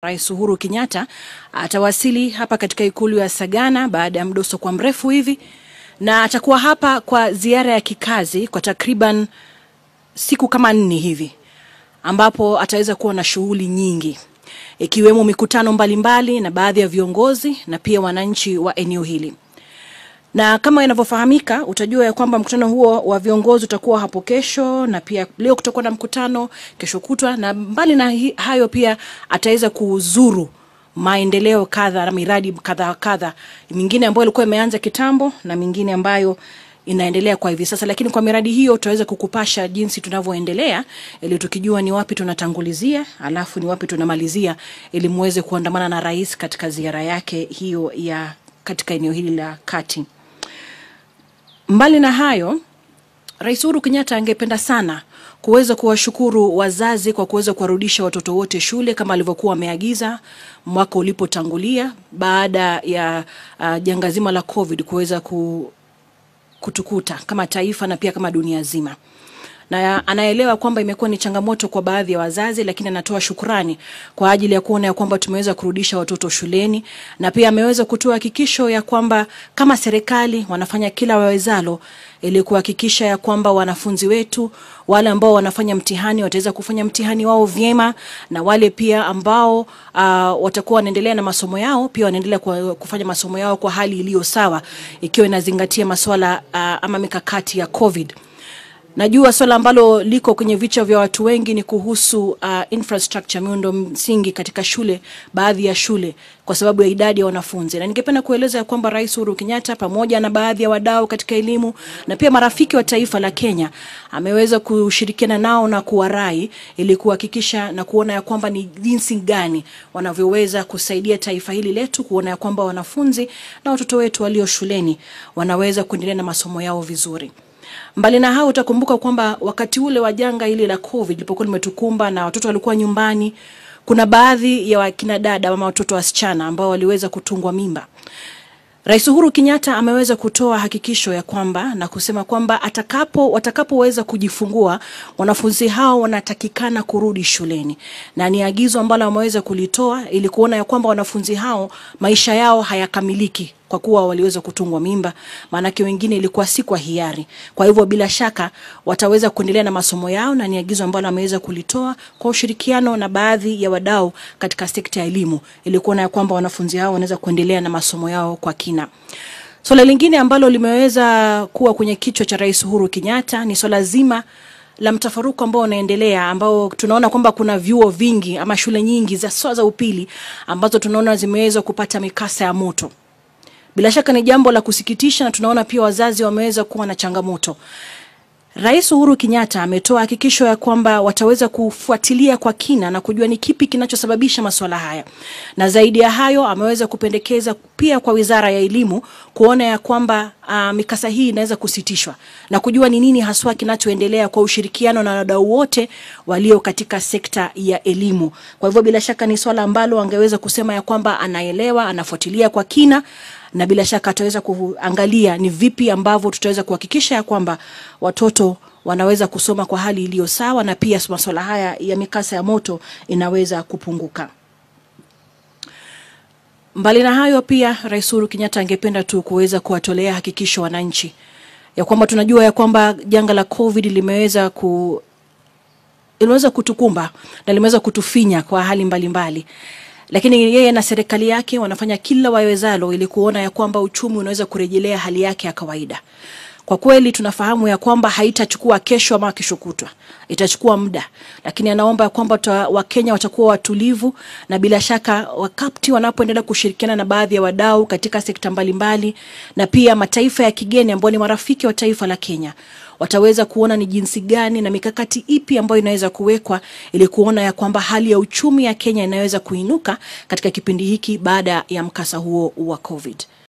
Rais Uhuru Kenyatta atawasili hapa katika ikulu ya Sagana baada ya mdoso kwa mrefu hivi, na atakuwa hapa kwa ziara ya kikazi kwa takriban siku kama 4 hivi, ambapo ataweza kuwa na shughuli nyingi ikiwemo mikutano mbalimbali na baadhi ya viongozi na pia wananchi wa eneo hili. Na kama inavyofahamika, utajua ya kwamba mkutano huo wa viongozi utakuwa hapo kesho, na pia leo kutakuwa na mkutano kesho kutwa, na mbali na hayo pia ataweza kuzuru maendeleo kadha na miradi kadha mingine ambayo ilikuwa imeanza kitambo na mingine ambayo inaendelea kwa hivi sasa. Lakini kwa miradi hiyo tutaweza kukupasha jinsi tunavyoendelea, ili tukijua ni wapi tunatangulizia alafu ni wapi tunamalizia, ili muweze kuandamana na rais katika ziara yake hiyo ya katika eneo hili la kati. Mbali na hayo, Rais Uhuru Kenyatta angependa sana kuweza kuwashukuru wazazi kwa kuweza kuwarudisha watoto wote shule kama alivyokuwa ameagiza mwaka ulipotangulia, baada ya janga zima la COVID kuweza kutukuta kama taifa na pia kama dunia zima. Na anaelewa kwamba imekuwa ni changamoto kwa baadhi ya wazazi, lakini anatoa shukrani kwa ajili ya kuona ya kwamba tumeweza kurudisha watoto shuleni, na pia ameweza kutoa hakikisho ya kwamba kama serikali wanafanya kila wawezalo ili kuhakikisha ya kwamba wanafunzi wetu wale ambao wanafanya mtihani wataweza kufanya mtihani wao vyema, na wale pia ambao watakuwa wanaendelea na masomo yao pia wanaendelea kufanya masomo yao kwa hali iliyo sawa, ikiwa inazingatia masuala ama mikakati ya COVID. Najua swala ambalo liko kwenye vichwa vya watu wengi ni kuhusu infrastructure, miundo msingi katika shule, baadhi ya shule, kwa sababu ya idadi ya wanafunzi. Na ningependa kueleza kwamba Rais Uhuru Kenyatta pamoja na baadhi ya wadau katika elimu na pia marafiki wa taifa la Kenya ameweza kushirikiana nao na kuwarai ili kuhakikisha na kuona ya kwamba ni jinsi gani wanavyoweza kusaidia taifa hili letu, kuona ya kwamba wanafunzi na watoto wetu walio shuleni wanaweza kuendelea na masomo yao vizuri. Mbali na hao, utakumbuka kwamba wakati ule wa janga hili la COVID lilipokuwa limetukumba na watoto walikuwa nyumbani, kuna baadhi ya wakina dada ama watoto wasichana ambao waliweza kutungwa mimba. Rais Uhuru Kenyatta ameweza kutoa hakikisho ya kwamba na kusema kwamba watakapoweza kujifungua wanafunzi hao wanatakikana kurudi shuleni, na ni agizo ambalo ameweza kulitoa ili kuona ya kwamba wanafunzi hao maisha yao hayakamiliki kwa kuwa waliweza kutungwa mimba, maana wengine ilikuwa si kwa hiari. Kwa hivyo bila shaka wataweza kuendelea na masomo yao, na ni agizo ambalo ameweza kulitoa kwa ushirikiano na baadhi ya wadau katika sekta ya elimu ili kuona ya kwamba wanafunzi hao wanaweza kuendelea na masomo yao kwa kina. Swala lingine ambalo limeweza kuwa kwenye kichwa cha Rais Uhuru Kenyatta ni swala zima la mtafaruku ambao unaendelea, ambao tunaona kwamba kuna vyuo vingi ama shule nyingi za upili ambazo tunaona zimeweza kupata mikasa ya moto. Bila shaka ni jambo la kusikitisha, na tunaona pia wazazi wameweza kuwa na changamoto. Rais Uhuru Kenyatta ametoa hakikisho ya kwamba wataweza kufuatilia kwa kina na kujua ni kipi kinachosababisha masuala haya. Na zaidi ya hayo, ameweza kupendekeza pia kwa Wizara ya Elimu kuona ya kwamba mikasa hii inaweza kusitishwa na kujua ni nini haswa kinachoendelea kwa ushirikiano na wadau wote walio katika sekta ya elimu. Kwa hivyo bila shaka ni swala ambalo angeweza kusema ya kwamba anaelewa, anafuatilia kwa kina, na bila shaka ataweza kuangalia ni vipi ambavyo tutaweza kuhakikisha ya kwamba watoto wanaweza kusoma kwa hali iliyo sawa, na pia masuala haya ya mikasa ya moto inaweza kupunguka. Mbali na hayo, pia Rais Uhuru Kenyatta angependa tu kuweza kuwatolea hakikisho wananchi ya kwamba tunajua ya kwamba janga la COVID limeweza kutukumba na limeweza kutufinya kwa hali mbalimbali. Lakini yeye na serikali yake wanafanya kila wawezalo ili kuona ya kwamba uchumi unaweza kurejelea hali yake ya kawaida. Kwa kweli tunafahamu ya kwamba haitachukua kesho ama kesho kutwa, itachukua muda, lakini anaomba ya kwamba Wakenya watakuwa watulivu, na bila shaka wakati wanapoendelea kushirikiana na baadhi ya wadau katika sekta mbalimbali na pia mataifa ya kigeni ambao ni marafiki wa taifa la Kenya, wataweza kuona ni jinsi gani na mikakati ipi ambayo inaweza kuwekwa ili kuona ya kwamba hali ya uchumi ya Kenya inaweza kuinuka katika kipindi hiki baada ya mkasa huo wa COVID.